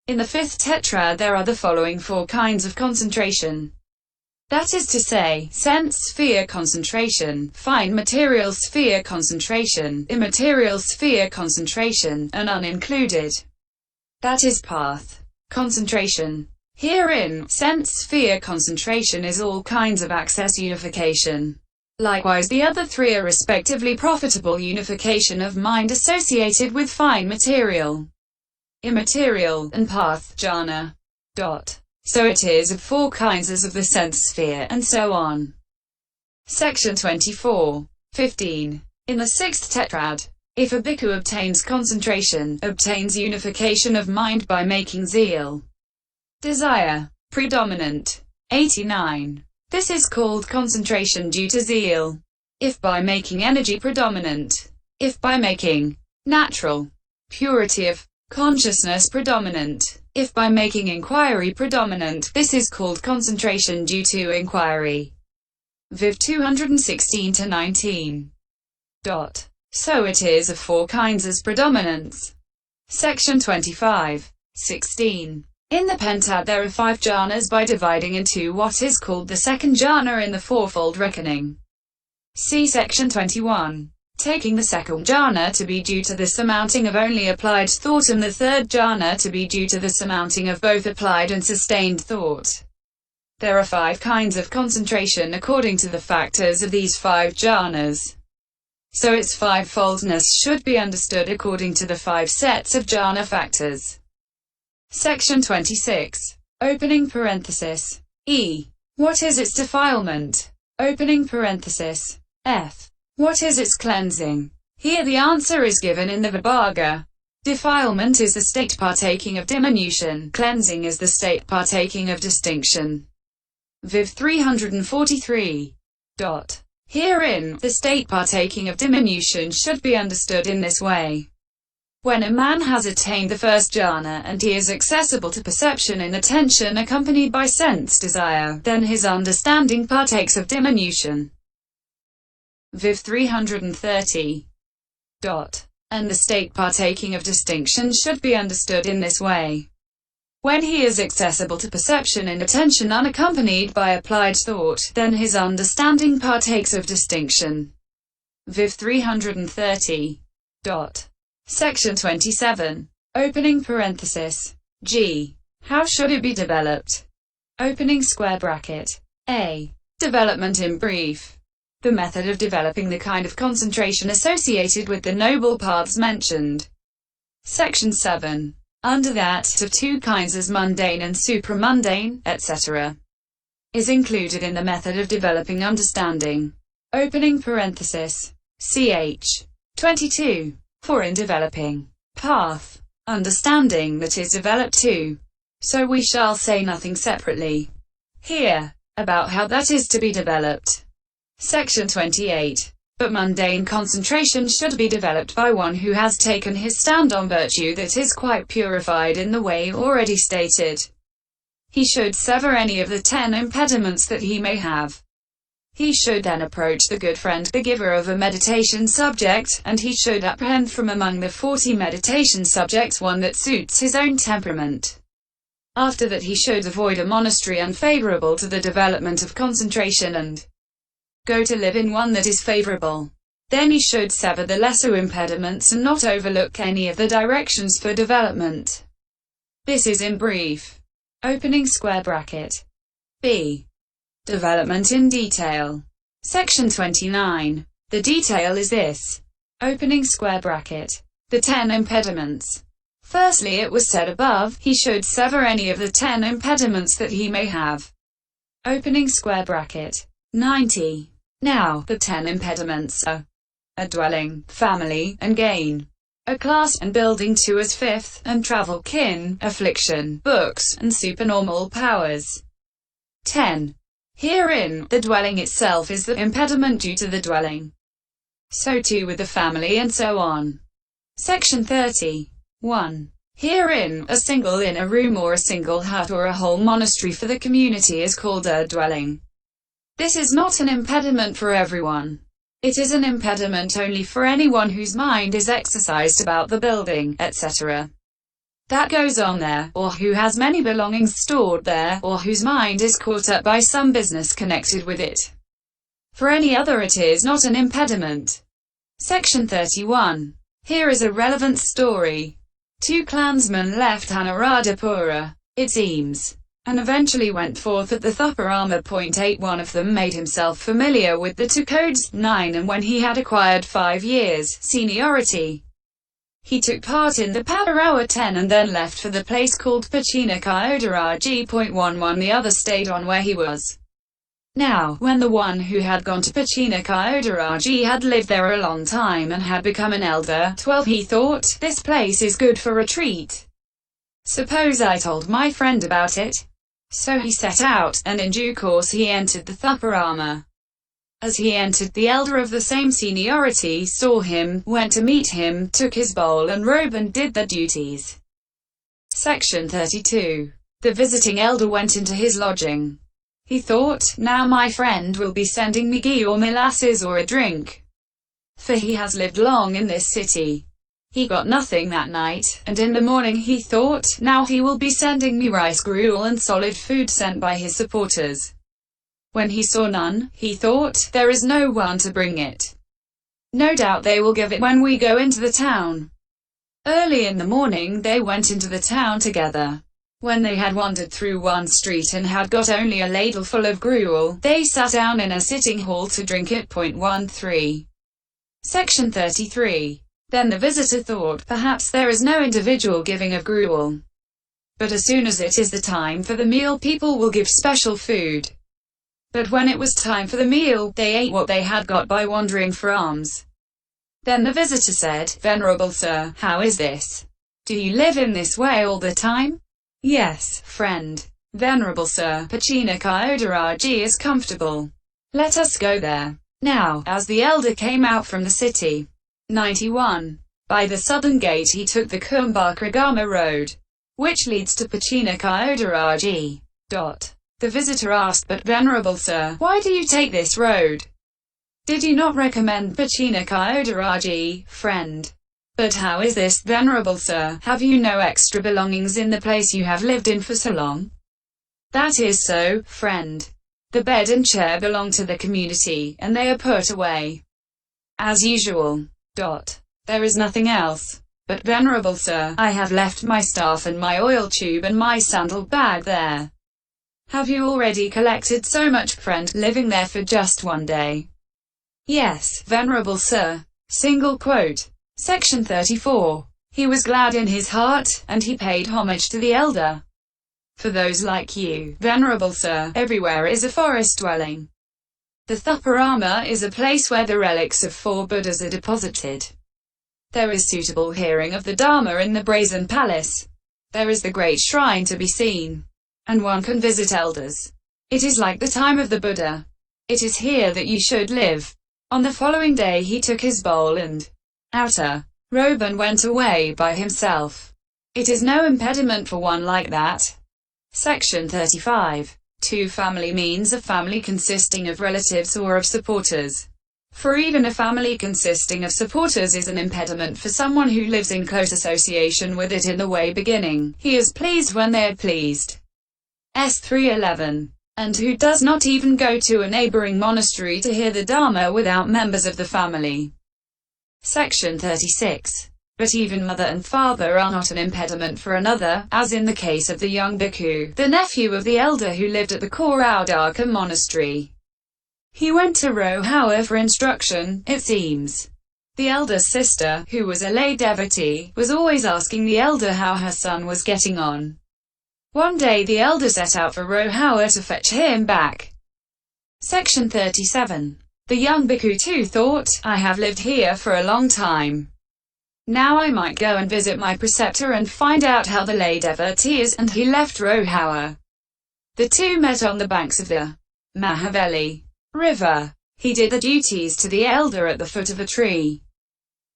In the fifth tetrad there are the following 4 kinds of concentration. That is to say, sense sphere concentration, fine material sphere concentration, immaterial sphere concentration, and unincluded. That is path concentration. Herein, sense sphere concentration is all kinds of access unification. Likewise the other 3 are respectively profitable unification of mind associated with fine material, immaterial, and path jhana. So it is of 4 kinds as of the sense sphere, and so on. Section 24. 15. In the 6th tetrad, if a bhikkhu obtains concentration, obtains unification of mind by making zeal, desire, predominant. 89. This is called concentration due to zeal. If by making energy predominant. If by making natural purity of consciousness predominant. If by making inquiry predominant, this is called concentration due to inquiry. Viv 216-19. So it is of 4 kinds as predominance. Section 25. 16. In the pentad there are 5 jhanas by dividing into what is called the second jhana in the fourfold reckoning. See section 21. Taking the second jhana to be due to the surmounting of only applied thought and the third jhana to be due to the surmounting of both applied and sustained thought. There are 5 kinds of concentration according to the factors of these 5 jhanas. So its fivefoldness should be understood according to the 5 sets of jhana factors. Section 26. Opening parenthesis. E. What is its defilement? Opening parenthesis. F. What is its cleansing? Here the answer is given in the Vibhaga. Defilement is the state partaking of diminution, cleansing is the state partaking of distinction. Viv 343. Herein, the state partaking of diminution should be understood in this way. When a man has attained the first jhana and he is accessible to perception in attention accompanied by sense desire, then his understanding partakes of diminution. Viv 330. And the state partaking of distinction should be understood in this way. When he is accessible to perception in attention unaccompanied by applied thought, then his understanding partakes of distinction. Viv 330. Section 27. Opening parenthesis. G. How should it be developed? Opening square bracket. A. Development in brief. The method of developing the kind of concentration associated with the noble paths mentioned. Section 7. Under that, of 2 kinds as mundane and supramundane, etc., is included in the method of developing understanding. Opening parenthesis. Ch. 22. For in developing path, understanding that is developed too. So we shall say nothing separately here about how that is to be developed. Section 28. But mundane concentration should be developed by one who has taken his stand on virtue that is quite purified in the way already stated. He should sever any of the 10 impediments that he may have. He should then approach the good friend, the giver of a meditation subject, and he should apprehend from among the 40 meditation subjects one that suits his own temperament. After that he should avoid a monastery unfavorable to the development of concentration and go to live in one that is favorable. Then he should sever the lesser impediments and not overlook any of the directions for development. This is in brief. Opening square bracket. B. Development in detail. Section 29. The detail is this. Opening square bracket. The 10 impediments. Firstly, it was said above, he should sever any of the 10 impediments that he may have. Opening square bracket. 90. Now, the 10 impediments are a dwelling, family, and gain, a class and building to as fifth, and travel kin, affliction, books, and supernormal powers. 10. Herein, the dwelling itself is the impediment due to the dwelling. So too with the family and so on. Section 30. 1. Herein, a single inner room or a single hut or a whole monastery for the community is called a dwelling. This is not an impediment for everyone. It is an impediment only for anyone whose mind is exercised about the building, etc. that goes on there, or who has many belongings stored there, or whose mind is caught up by some business connected with it. For any other it is not an impediment. Section 31. Here is a relevant story. 2 clansmen left Anuradhapura, it seems, and eventually went forth at the Thaparama. 8 One of them made himself familiar with the 2 codes, 9, and when he had acquired 5 years' seniority, he took part in the Paparawa 10 and then left for the place called Pachinakayodaraji. 11 The other stayed on where he was. Now, when the one who had gone to Pachinakayodaraji had lived there a long time and had become an elder, 12 he thought, this place is good for retreat. Suppose I told my friend about it? So he set out, and in due course he entered the Thaparama. As he entered, the elder of the same seniority saw him, went to meet him, took his bowl and robe and did their duties. Section 32. The visiting elder went into his lodging. He thought, now my friend will be sending me ghee or molasses or a drink, for he has lived long in this city. He got nothing that night, and in the morning he thought, now he will be sending me rice gruel and solid food sent by his supporters. When he saw none, he thought, there is no one to bring it. No doubt they will give it when we go into the town. Early in the morning they went into the town together. When they had wandered through one street and had got only a ladleful of gruel, they sat down in a sitting hall to drink it. 13. Section 33. Then the visitor thought, perhaps there is no individual giving of gruel. But as soon as it is the time for the meal, people will give special food. But when it was time for the meal, they ate what they had got by wandering for alms. Then the visitor said, Venerable sir, how is this? Do you live in this way all the time? Yes, friend. Venerable sir, Pachinakayodaraji is comfortable. Let us go there. Now, as the elder came out from the city. 91. By the southern gate he took the Kumbhakragama road, which leads to Pachinakayodaraji. The visitor asked, but Venerable sir, why do you take this road? Did you not recommend Pachinakayodaraji, friend? But how is this, Venerable sir? Have you no extra belongings in the place you have lived in for so long? That is so, friend. The bed and chair belong to the community, and they are put away as usual. There is nothing else. But Venerable sir, I have left my staff and my oil tube and my sandal bag there. Have you already collected so much, friend, living there for just one day? Yes, Venerable sir. Single quote. Section 34. He was glad in his heart, and he paid homage to the elder. For those like you, Venerable sir, everywhere is a forest dwelling. The Thaparama is a place where the relics of 4 Buddhas are deposited. There is suitable hearing of the Dhamma in the brazen palace. There is the great shrine to be seen, and one can visit elders. It is like the time of the Buddha. It is here that you should live. On the following day he took his bowl and outer robe and went away by himself. It is no impediment for one like that. Section 35. 2 Family means a family consisting of relatives or of supporters. For even a family consisting of supporters is an impediment for someone who lives in close association with it in the way beginning, he is pleased when they are pleased. S311. And who does not even go to a neighboring monastery to hear the Dhamma without members of the family. Section 36. But even mother and father are not an impediment for another, as in the case of the young Bhikkhu, the nephew of the elder who lived at the Kaurudaka monastery. He went to Rohawa for instruction, it seems. The elder's sister, who was a lay devotee, was always asking the elder how her son was getting on. One day the elder set out for Rohawa to fetch him back. Section 37. The young Bhikkhu too thought, I have lived here for a long time. Now I might go and visit my preceptor and find out how the lay devotee is, and he left Rohawa. The two met on the banks of the Mahaveli river. He did the duties to the elder at the foot of a tree.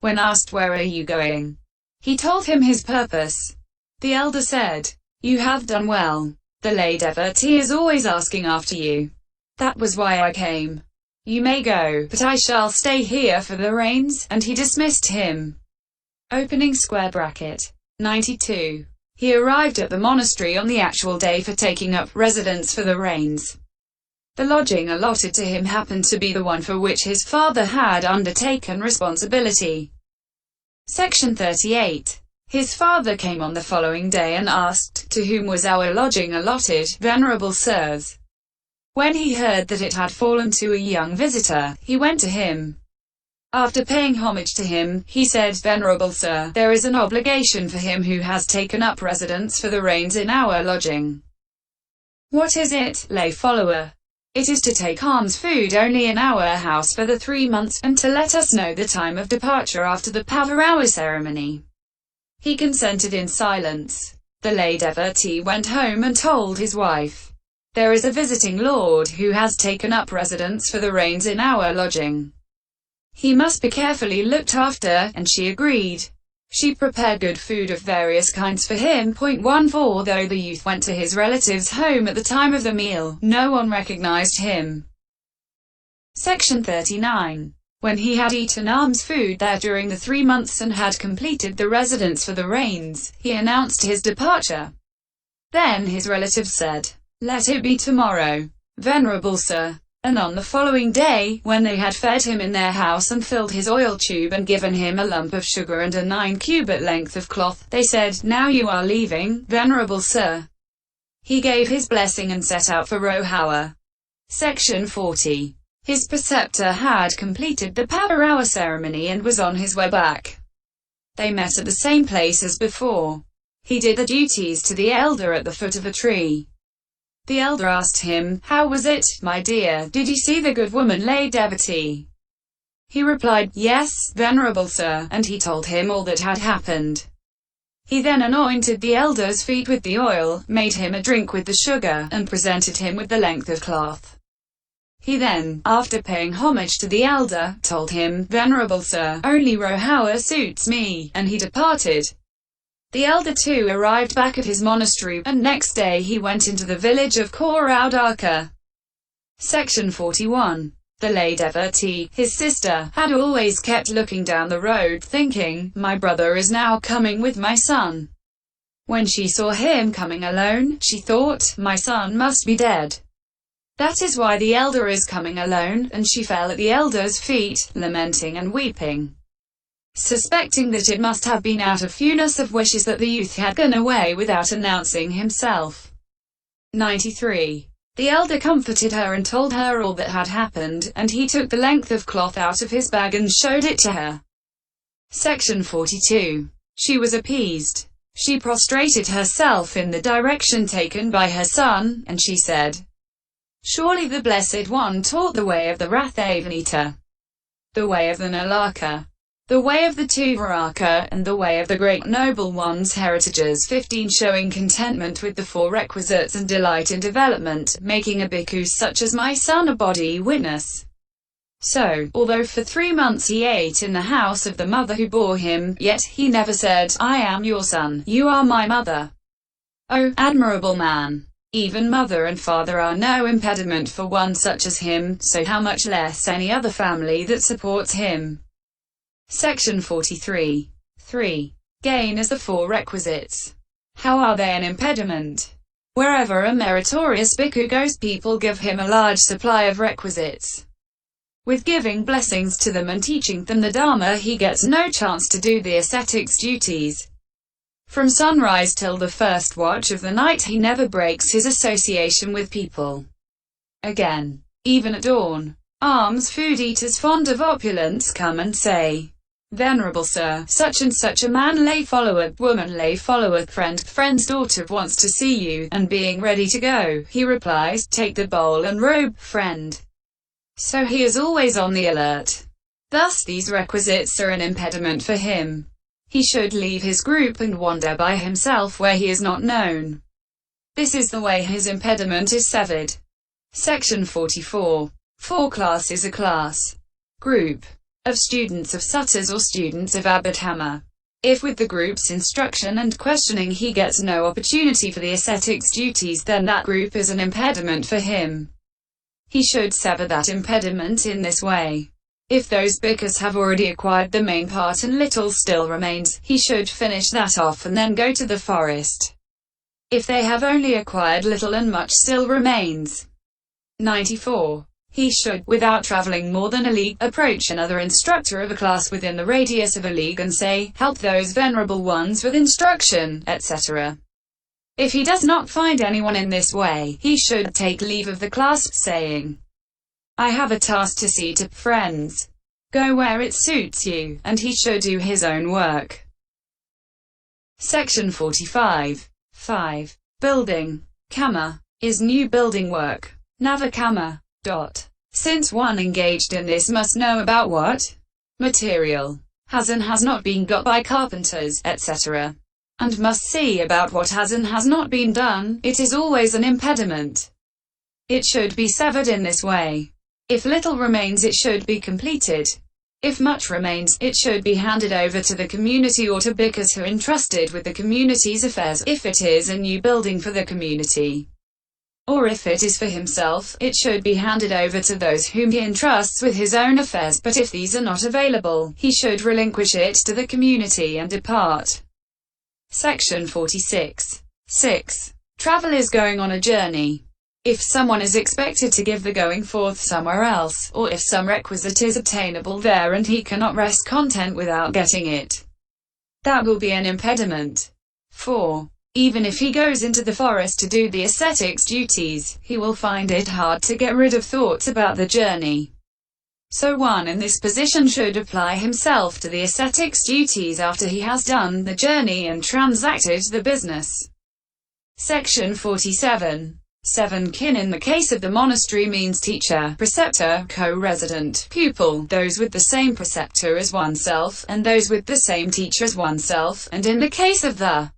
When asked, where are you going? He told him his purpose. The elder said, you have done well. The lay devotee is always asking after you. That was why I came. You may go, but I shall stay here for the rains, and he dismissed him. Opening square bracket. 92. He arrived at the monastery on the actual day for taking up residence for the rains. The lodging allotted to him happened to be the one for which his father had undertaken responsibility. Section 38. His father came on the following day and asked, "To whom was our lodging allotted, venerable sirs?" When he heard that it had fallen to a young visitor, he went to him. After paying homage to him, he said, "Venerable sir, there is an obligation for him who has taken up residence for the rains in our lodging." "What is it, lay follower?" "It is to take alms-food only in our house for the 3 months, and to let us know the time of departure after the power-hour ceremony." He consented in silence. The lay devotee went home and told his wife, "There is a visiting lord who has taken up residence for the rains in our lodging. He must be carefully looked after," and she agreed. She prepared good food of various kinds for him. 14 Though the youth went to his relative's home at the time of the meal, no one recognized him. Section 39. When he had eaten alms-food there during the 3 months and had completed the residence for the rains, he announced his departure. Then his relatives said, "Let it be tomorrow, venerable sir." And on the following day, when they had fed him in their house and filled his oil tube and given him a lump of sugar and a 9-cubit length of cloth, they said, "Now you are leaving, venerable sir." He gave his blessing and set out for Rohawa. Section 40. His preceptor had completed the power-hour ceremony and was on his way back. They met at the same place as before. He did the duties to the elder at the foot of a tree. The elder asked him, "How was it, my dear? Did you see the good woman lay devotee?" He replied, "Yes, venerable sir," and he told him all that had happened. He then anointed the elder's feet with the oil, made him a drink with the sugar, and presented him with the length of cloth. He then, after paying homage to the elder, told him, "Venerable sir, only Rohawa suits me," and he departed. The elder too arrived back at his monastery, and next day he went into the village of Tuvaþaka. Section 41. The lay devotee, his sister, had always kept looking down the road thinking, "My brother is now coming with my son." When she saw him coming alone, she thought, "My son must be dead. That is why the elder is coming alone," and she fell at the elder's feet, lamenting and weeping. Suspecting that it must have been out of fewness of wishes that the youth had gone away without announcing himself. 93. The elder comforted her and told her all that had happened, and he took the length of cloth out of his bag and showed it to her. Section 42. She was appeased. She prostrated herself in the direction taken by her son, and she said, "Surely the Blessed One taught the way of the Rathavinìta, the way of the Nalaka, the way of the Tuvaþaka, and the way of the great noble ones' heritages." 15 Showing contentment with the 4 requisites and delight in development, making a bhikkhu such as my son a body witness. So, although for 3 months he ate in the house of the mother who bore him, yet he never said, "I am your son, you are my mother." O admirable man! Even mother and father are no impediment for one such as him, so how much less any other family that supports him. Section 43. 3. Gain as the 4 requisites. How are they an impediment? Wherever a meritorious bhikkhu goes, people give him a large supply of requisites. With giving blessings to them and teaching them the Dhamma, he gets no chance to do the ascetic's duties. From sunrise till the first watch of the night he never breaks his association with people. Again, even at dawn, alms-food eaters fond of opulence come and say, "Venerable sir, such and such a man lay follower, woman lay follower, friend's daughter wants to see you," and being ready to go, he replies, "Take the bowl and robe, friend." So he is always on the alert. Thus these requisites are an impediment for him. He should leave his group and wander by himself where he is not known. This is the way his impediment is severed. Section 44. 4 classes. A class, group, of students of suttas or students of Abhidhamma. If with the group's instruction and questioning he gets no opportunity for the ascetic's duties, then that group is an impediment for him. He should sever that impediment in this way. If those bhikkhus have already acquired the main part and little still remains, he should finish that off and then go to the forest. If they have only acquired little and much still remains. 94. He should, without traveling more than a league, approach another instructor of a class within the radius of a league and say, "Help those venerable ones with instruction," etc. If he does not find anyone in this way, he should take leave of the class, saying, "I have a task to see to, friends. Go where it suits you," and he should do his own work. Section 45. 5. Building. Kamma is new building work. Navakamma. Since one engaged in this must know about what material has and has not been got by carpenters, etc., and must see about what has and has not been done, it is always an impediment. It should be severed in this way. If little remains, it should be completed. If much remains, it should be handed over to the community or to bhikkhus who are entrusted with the community's affairs, if it is a new building for the community. Or if it is for himself, it should be handed over to those whom he entrusts with his own affairs, but if these are not available, he should relinquish it to the community and depart. Section 46. 6. Travel is going on a journey. If someone is expected to give the going forth somewhere else, or if some requisite is obtainable there and he cannot rest content without getting it, that will be an impediment. 4. Even if he goes into the forest to do the ascetic's duties, he will find it hard to get rid of thoughts about the journey. So one in this position should apply himself to the ascetic's duties after he has done the journey and transacted the business. Section 47. 7. Kin in the case of the monastery means teacher, preceptor, co-resident, pupil, those with the same preceptor as oneself, and those with the same teacher as oneself, and in the case of the